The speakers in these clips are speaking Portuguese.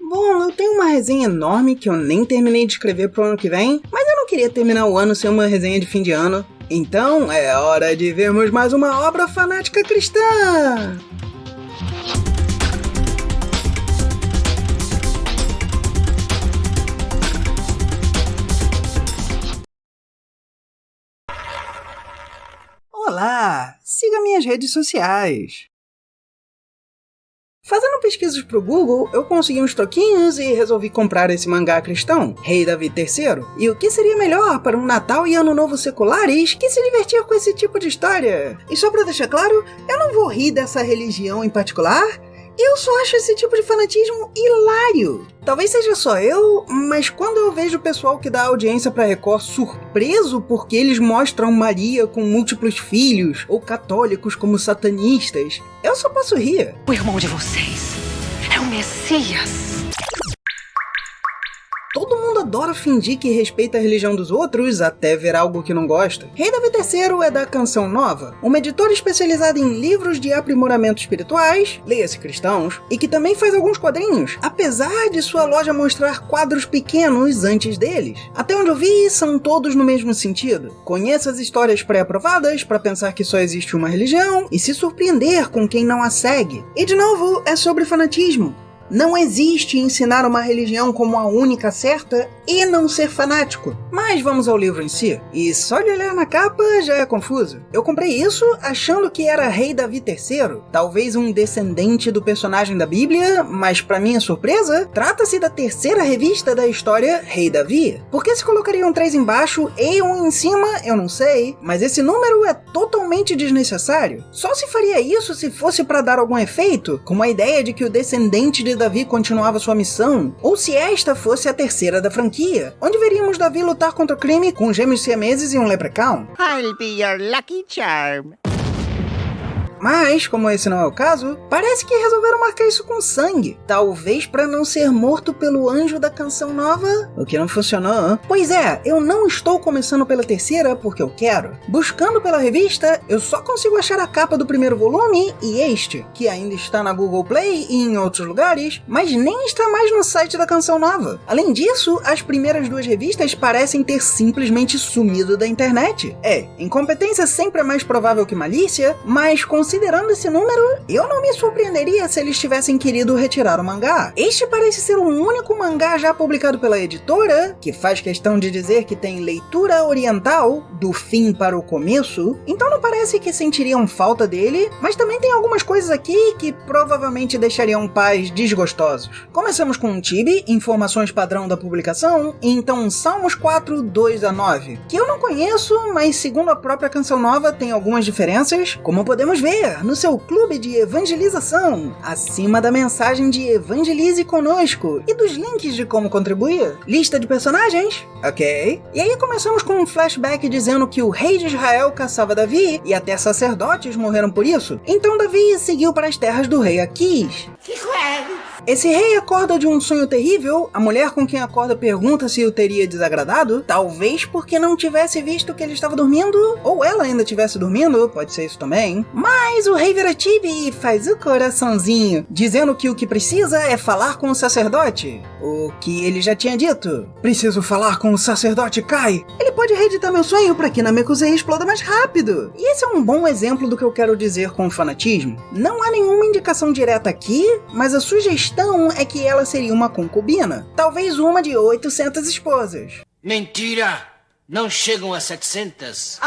Bom, eu tenho uma resenha enorme que eu nem terminei de escrever pro ano que vem, mas eu não queria terminar o ano sem uma resenha de fim de ano. Então é hora de vermos mais uma obra fanática cristã! Olá! Siga minhas redes sociais! Fazendo pesquisas pro Google, eu consegui uns troquinhos e resolvi comprar esse mangá cristão, Rei Davi III. E o que seria melhor para um Natal e Ano Novo seculares que se divertir com esse tipo de história? E só pra deixar claro, eu não vou rir dessa religião em particular, eu só acho esse tipo de fanatismo hilário. Talvez seja só eu, mas quando eu vejo o pessoal que dá audiência pra Record surpreso porque eles mostram Maria com múltiplos filhos, ou católicos como satanistas, eu só posso rir. O irmão de vocês é o Messias. Todo mundo adora fingir que respeita a religião dos outros até ver algo que não gosta. Rei Davi III é da Canção Nova, uma editora especializada em livros de aprimoramento espirituais, leia-se cristãos, e que também faz alguns quadrinhos, apesar de sua loja mostrar quadros pequenos antes deles. Até onde eu vi, são todos no mesmo sentido. Conheça as histórias pré-aprovadas para pensar que só existe uma religião e se surpreender com quem não a segue. E de novo, é sobre fanatismo. Não existe ensinar uma religião como a única certa e não ser fanático. Mas vamos ao livro em si. E só de olhar na capa já é confuso. Eu comprei isso achando que era Rei Davi III, talvez um descendente do personagem da Bíblia, mas pra minha surpresa, trata-se da terceira revista da história Rei Davi. Por que se colocariam 3 embaixo e 1 em cima, eu não sei, mas esse número é totalmente desnecessário. Só se faria isso se fosse pra dar algum efeito, como a ideia de que o descendente de Davi continuava sua missão, ou se esta fosse a terceira da franquia, onde veríamos Davi lutar contra o crime com gêmeos siameses e um leprechaun. I'll be your lucky charm. Mas, como esse não é o caso, parece que resolveram marcar isso com sangue. Talvez pra não ser morto pelo anjo da Canção Nova, o que não funcionou, hein? Pois é, eu não estou começando pela terceira porque eu quero. Buscando pela revista, eu só consigo achar a capa do primeiro volume e este, que ainda está na Google Play e em outros lugares, mas nem está mais no site da Canção Nova. Além disso, as primeiras 2 revistas parecem ter simplesmente sumido da internet. Incompetência sempre é mais provável que malícia, mas considerando esse número, eu não me surpreenderia se eles tivessem querido retirar o mangá. Este parece ser o único mangá já publicado pela editora, que faz questão de dizer que tem leitura oriental, do fim para o começo, então não parece que sentiriam falta dele, mas também tem algumas coisas aqui que provavelmente deixariam pais desgostosos. Começamos com um Tibi, informações padrão da publicação, e então Salmos 4, 2 a 9, que eu não conheço, mas segundo a própria Canção Nova tem algumas diferenças, como podemos ver no seu clube de evangelização, acima da mensagem de Evangelize Conosco e dos links de como contribuir. Lista de personagens? Ok. E aí começamos com um flashback dizendo que o rei de Israel caçava Davi e até sacerdotes morreram por isso. Então Davi seguiu para as terras do rei Aquis. Esse rei acorda de um sonho terrível, a mulher com quem acorda pergunta se o teria desagradado, talvez porque não tivesse visto que ele estava dormindo, ou ela ainda estivesse dormindo, pode ser isso também. Mas o rei vira Tibi e faz o coraçãozinho, dizendo que o que precisa é falar com o sacerdote. O que ele já tinha dito. Preciso falar com o sacerdote Kai. Ele pode reeditar meu sonho para que Namekusei exploda mais rápido. E esse é um bom exemplo do que eu quero dizer com fanatismo. Não há nenhuma indicação direta aqui, mas a sugestão é que ela seria uma concubina. Talvez uma de 800 esposas. Mentira! Não chegam a 700.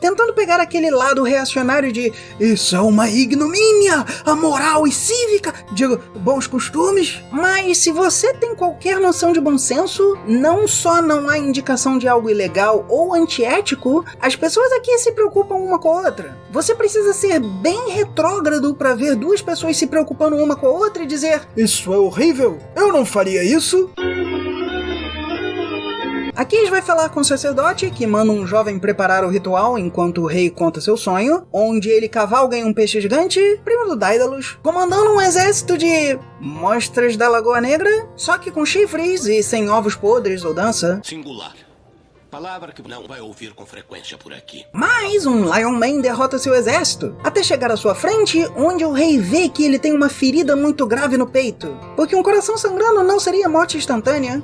Tentando pegar aquele lado reacionário de isso é uma ignomínia, a moral e cívica, digo, bons costumes. Mas se você tem qualquer noção de bom senso, não só não há indicação de algo ilegal ou antiético, as pessoas aqui se preocupam uma com a outra. Você precisa ser bem retrógrado para ver 2 pessoas se preocupando uma com a outra e dizer isso é horrível, eu não faria isso. Aqui vai falar com o sacerdote, que manda um jovem preparar o ritual enquanto o rei conta seu sonho, onde ele cavalga em um peixe gigante, primo do Daedalus, comandando um exército de monstros da Lagoa Negra, só que com chifres e sem ovos podres ou dança. Singular. Palavra que não vai ouvir com frequência por aqui. Mas um Lion Man derrota seu exército, até chegar à sua frente, onde o rei vê que ele tem uma ferida muito grave no peito. Porque um coração sangrando não seria morte instantânea.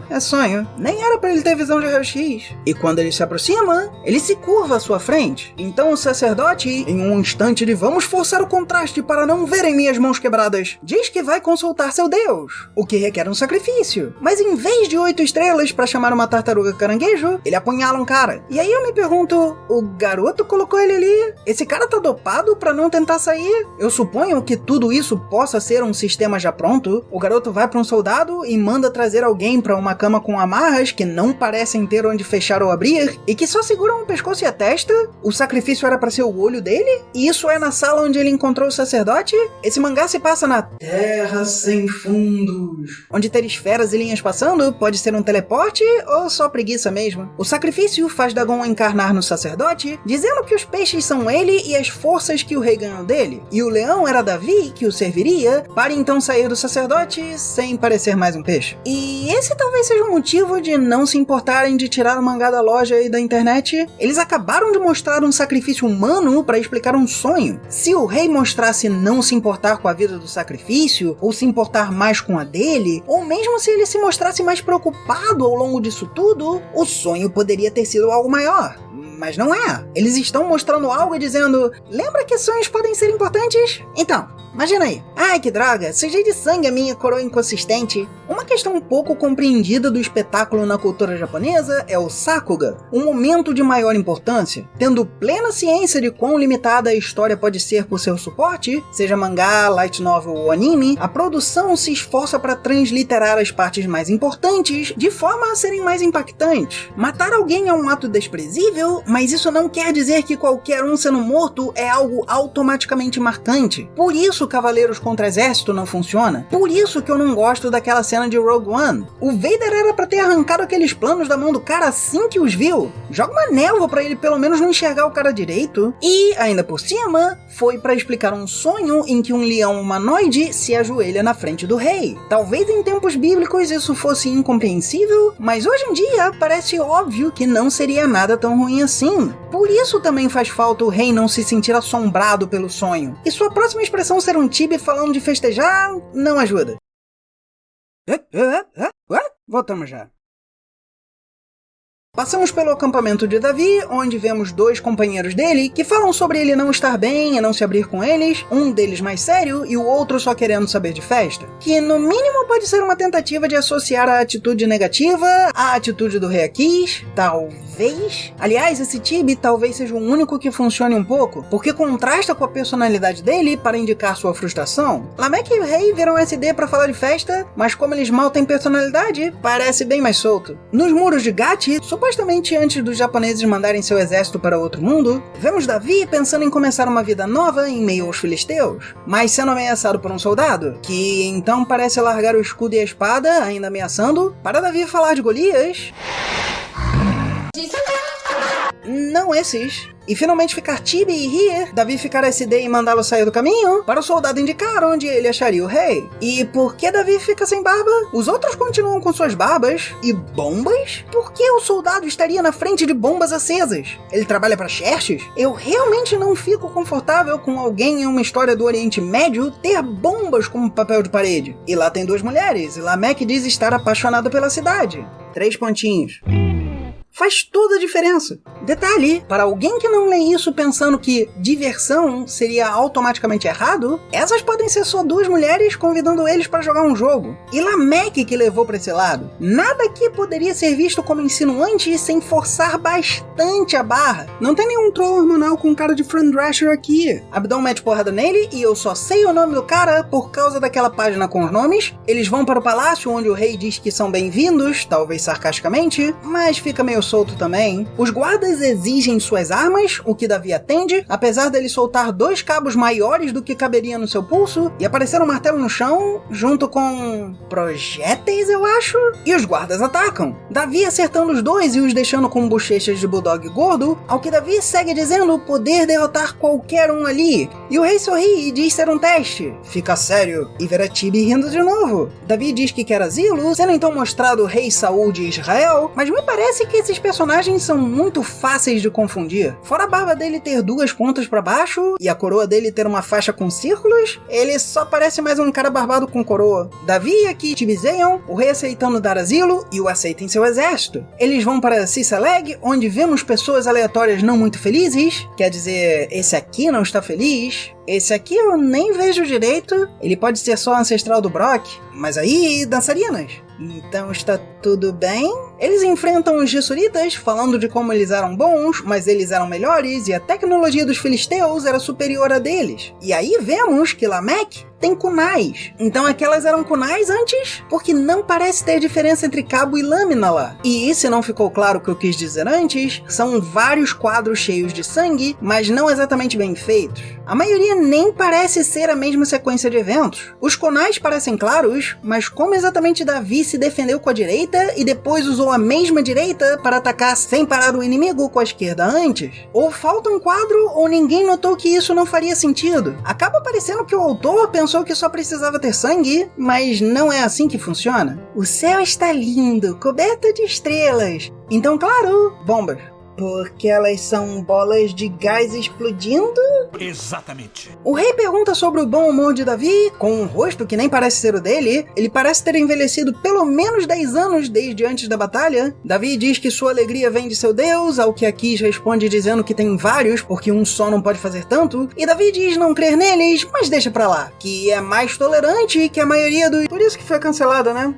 É sonho. Nem era pra ele ter visão de raio-x. E quando ele se aproxima, ele se curva à sua frente. Então o sacerdote, em um instante de vamos forçar o contraste para não verem minhas mãos quebradas, diz que vai consultar seu deus, o que requer um sacrifício. Mas em vez de 8 estrelas para chamar uma tartaruga caranguejo, ele apunhala um cara. E aí eu me pergunto, o garoto colocou ele ali? Esse cara tá dopado pra não tentar sair? Eu suponho que tudo isso possa ser um sistema já pronto. O garoto vai pra um soldado e manda trazer alguém pra uma cama com amarras que não parecem ter onde fechar ou abrir e que só seguram o pescoço e a testa. O sacrifício era pra ser o olho dele? E isso é na sala onde ele encontrou o sacerdote? Esse mangá se passa na Terra Sem Fundos, onde ter esferas e linhas passando pode ser um teleporte ou só preguiça mesmo. O sacrifício faz Dagon encarnar no sacerdote, dizendo que os peixes são ele e as forças que o rei ganhou dele, e o leão era Davi que o serviria, para então sair do sacerdote sem parecer mais um peixe. E esse talvez seja o motivo de não se importarem de tirar o mangá da loja e da internet. Eles acabaram de mostrar um sacrifício humano para explicar um sonho. Se o rei mostrasse não se importar com a vida do sacrifício, ou se importar mais com a dele, ou mesmo se ele se mostrasse mais preocupado ao longo disso tudo, o sonho poderia ter sido algo maior. Mas não é. Eles estão mostrando algo e dizendo, lembra que sonhos podem ser importantes? Então, imagina aí. Ai, que droga, sujei de sangue a minha coroa inconsistente. Uma questão pouco compreendida do espetáculo na cultura japonesa é o sakuga, um momento de maior importância. Tendo plena ciência de quão limitada a história pode ser por seu suporte, seja mangá, light novel ou anime, a produção se esforça para transliterar as partes mais importantes de forma a serem mais impactantes. Matar alguém é um ato desprezível, mas isso não quer dizer que qualquer um sendo morto é algo automaticamente marcante. Por isso Cavaleiros contra Exército não funciona. Por isso que eu não gosto daquela cena de Rogue One. O Vader era pra ter arrancado aqueles planos da mão do cara assim que os viu. Joga uma névoa pra ele pelo menos não enxergar o cara direito. E, ainda por cima, foi pra explicar um sonho em que um leão humanoide se ajoelha na frente do rei. Talvez em tempos bíblicos isso fosse incompreensível, mas hoje em dia parece óbvio que não seria nada tão ruim assim. Por isso também faz falta o rei não se sentir assombrado pelo sonho. E sua próxima expressão ser um tibi falando de festejar não ajuda. Voltamos já. Passamos pelo acampamento de Davi, onde vemos 2 companheiros dele que falam sobre ele não estar bem e não se abrir com eles, um deles mais sério e o outro só querendo saber de festa, que no mínimo pode ser uma tentativa de associar a atitude negativa à atitude do rei Akis, talvez. Aliás, esse tibi talvez seja o único que funcione um pouco, porque contrasta com a personalidade dele para indicar sua frustração. Lameck e o rei viram SD para falar de festa, mas como eles mal têm personalidade, parece bem mais solto. Nos muros de Gati, supostamente antes dos japoneses mandarem seu exército para outro mundo, vemos Davi pensando em começar uma vida nova em meio aos filisteus, mas sendo ameaçado por um soldado, que então parece largar o escudo e a espada, ainda ameaçando, para Davi falar de Golias. Não esses. E finalmente ficar tibi e rir, Davi ficar SD e mandá-lo sair do caminho, para o soldado indicar onde ele acharia o rei. E por que Davi fica sem barba? Os outros continuam com suas barbas. E bombas? Por que o soldado estaria na frente de bombas acesas? Ele trabalha para Xerxes? Eu realmente não fico confortável com alguém em uma história do Oriente Médio ter bombas como papel de parede. E lá tem 2 mulheres, e Lameck diz estar apaixonado pela cidade. 3 pontinhos. Faz toda a diferença. Detalhe, para alguém que não lê isso pensando que diversão seria automaticamente errado, essas podem ser só 2 mulheres convidando eles para jogar um jogo. E Lameck que levou para esse lado. Nada aqui poderia ser visto como insinuante sem forçar bastante a barra. Não tem nenhum troll hormonal com cara de Fran Drescher aqui. Abdon mete porrada nele e eu só sei o nome do cara por causa daquela página com os nomes. Eles vão para o palácio onde o rei diz que são bem-vindos, talvez sarcasticamente, mas fica meio solto também. Os guardas exigem suas armas, o que Davi atende, apesar dele soltar 2 cabos maiores do que caberia no seu pulso, e aparecer um martelo no chão, junto com projéteis, eu acho, e os guardas atacam. Davi acertando os 2 e os deixando com bochechas de bulldog gordo, ao que Davi segue dizendo poder derrotar qualquer um ali, E o rei sorri e diz ser um teste. Fica sério. E vê a Tibi rindo de novo. Davi diz que quer asilo, sendo então mostrado o rei Saul de Israel, mas me parece que esses personagens são muito fáceis de confundir. Fora a barba dele ter 2 pontas pra baixo e a coroa dele ter uma faixa com círculos, ele só parece mais um cara barbado com coroa. Davi e aqui tibizeiam, o rei aceitando dar asilo e o aceita em seu exército. Eles vão para Sisaleg, onde vemos pessoas aleatórias não muito felizes, quer dizer, esse aqui não está feliz. Esse aqui eu nem vejo direito, ele pode ser só ancestral do Brock, mas aí dançarinas. Então está tudo bem? Eles enfrentam os Gessuritas, falando de como eles eram bons, mas eles eram melhores e a tecnologia dos filisteus era superior à deles. E aí vemos que Lameque tem kunais. Então aquelas eram kunais antes? Porque não parece ter diferença entre cabo e lâmina lá. E se não ficou claro o que eu quis dizer antes, são vários quadros cheios de sangue, mas não exatamente bem feitos. A maioria nem parece ser a mesma sequência de eventos. Os kunais parecem claros, mas como exatamente Davi se defendeu com a direita e depois usou a mesma direita para atacar sem parar o inimigo com a esquerda antes? Ou falta um quadro ou ninguém notou que isso não faria sentido? Acaba parecendo que o autor pensou que só precisava ter sangue, mas não é assim que funciona. O céu está lindo, coberto de estrelas. Então, claro, bombas. Porque elas são bolas de gás explodindo? Exatamente. O rei pergunta sobre o bom humor de Davi, com um rosto que nem parece ser o dele. Ele parece ter envelhecido pelo menos 10 anos desde antes da batalha. Davi diz que sua alegria vem de seu Deus, ao que Aquis responde dizendo que tem vários, porque um só não pode fazer tanto. E Davi diz não crer neles, mas deixa pra lá, que é mais tolerante que a maioria dos... Por isso que foi cancelada, né?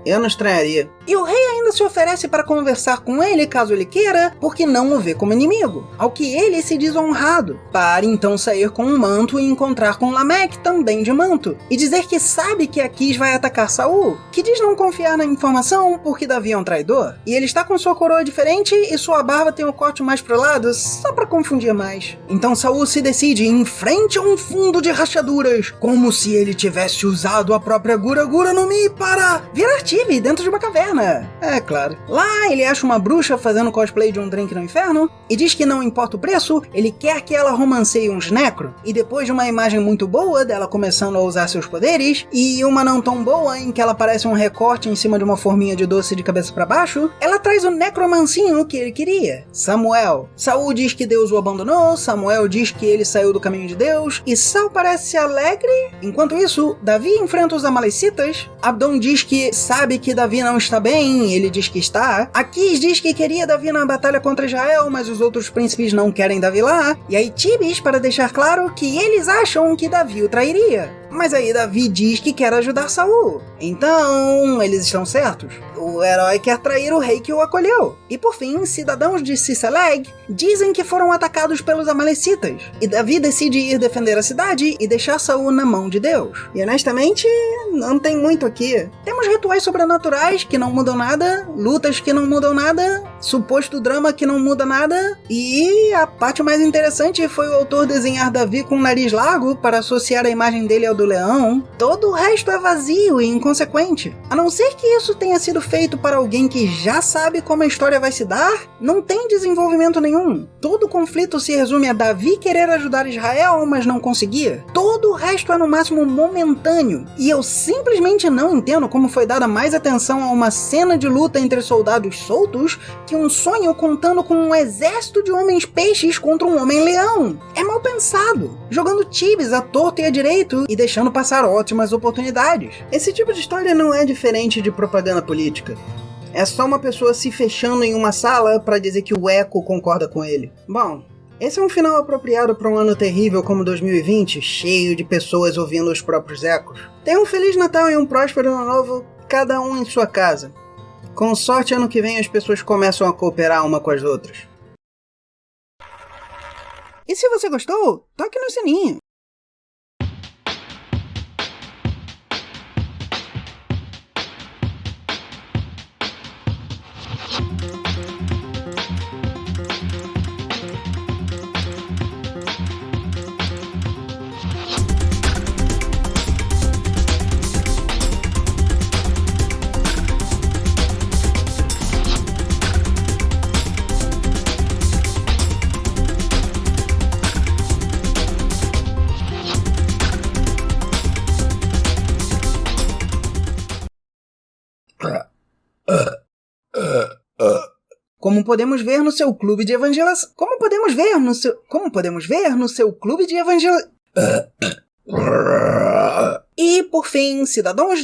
Eu não estranharia. E o rei ainda se oferece para conversar com ele, caso ele queira, porque não o vê como inimigo. Ao que ele se diz honrado, para então sair com um manto e encontrar com Lameque, também de manto, e dizer que sabe que Aquis vai atacar Saul, que diz não confiar na informação porque Davi é um traidor. E ele está com sua coroa diferente e sua barba tem o corte mais pro lado, só para confundir mais. Então Saul se decide em frente a um fundo de rachaduras, como se ele tivesse usado a própria Gura Gura no Mi para virar Tibi dentro de uma caverna. É claro. Lá ele acha uma bruxa fazendo cosplay de um drink no inferno e diz que não importa o preço, ele quer que ela romanceie uns necro. E depois de uma imagem muito boa dela começando a usar seus poderes e uma não tão boa em que ela parece um recorte em cima de uma forminha de doce de cabeça pra baixo, ela traz o necromancinho que ele queria, Samuel. Saul diz que Deus o abandonou, Samuel diz que ele saiu do caminho de Deus e Saul parece alegre. Enquanto isso, Davi enfrenta os amalecitas. Abdon diz que sabe que Davi não está bem, ele diz que está. Aquis diz que queria Davi na batalha contra Israel, mas os outros príncipes não querem Davi lá. E aí Tibis para deixar claro que eles acham que Davi o trairia. Mas aí Davi diz que quer ajudar Saul. Então, eles estão certos. O herói quer trair o rei que o acolheu. E por fim, cidadãos de Sisaleg dizem que foram atacados pelos amalecitas. E Davi decide ir defender a cidade e deixar Saul na mão de Deus. E honestamente, não tem muito aqui. Temos rituais sobrenaturais que não mudam nada, lutas que não mudam nada, suposto drama que não muda nada. E a parte mais interessante foi o autor desenhar Davi com um nariz largo para associar a imagem dele ao do leão. Todo o resto é vazio e inconsequente. A não ser que isso tenha sido feito para alguém que já sabe como a história vai se dar, não tem desenvolvimento nenhum. Todo o conflito se resume a Davi querer ajudar Israel, mas não conseguir. Todo o resto é no máximo momentâneo. E eu simplesmente não entendo como foi dada mais atenção a uma cena de luta entre soldados soltos que um sonho contando com um exército de homens peixes contra um homem leão. É mal pensado, jogando Tibis à torta e à direito e deixando passar ótimas oportunidades. Esse tipo de história não é diferente de propaganda política. É só uma pessoa se fechando em uma sala para dizer que o eco concorda com ele. Bom, esse é um final apropriado para um ano terrível como 2020, cheio de pessoas ouvindo os próprios ecos. Tenha um Feliz Natal e um próspero Ano Novo, cada um em sua casa. Com sorte, ano que vem as pessoas começam a cooperar uma com as outras. E se você gostou, toque no sininho. Como podemos ver no seu clube de evangelização. Como podemos ver no seu clube de evangelização. E, por fim, cidadãos.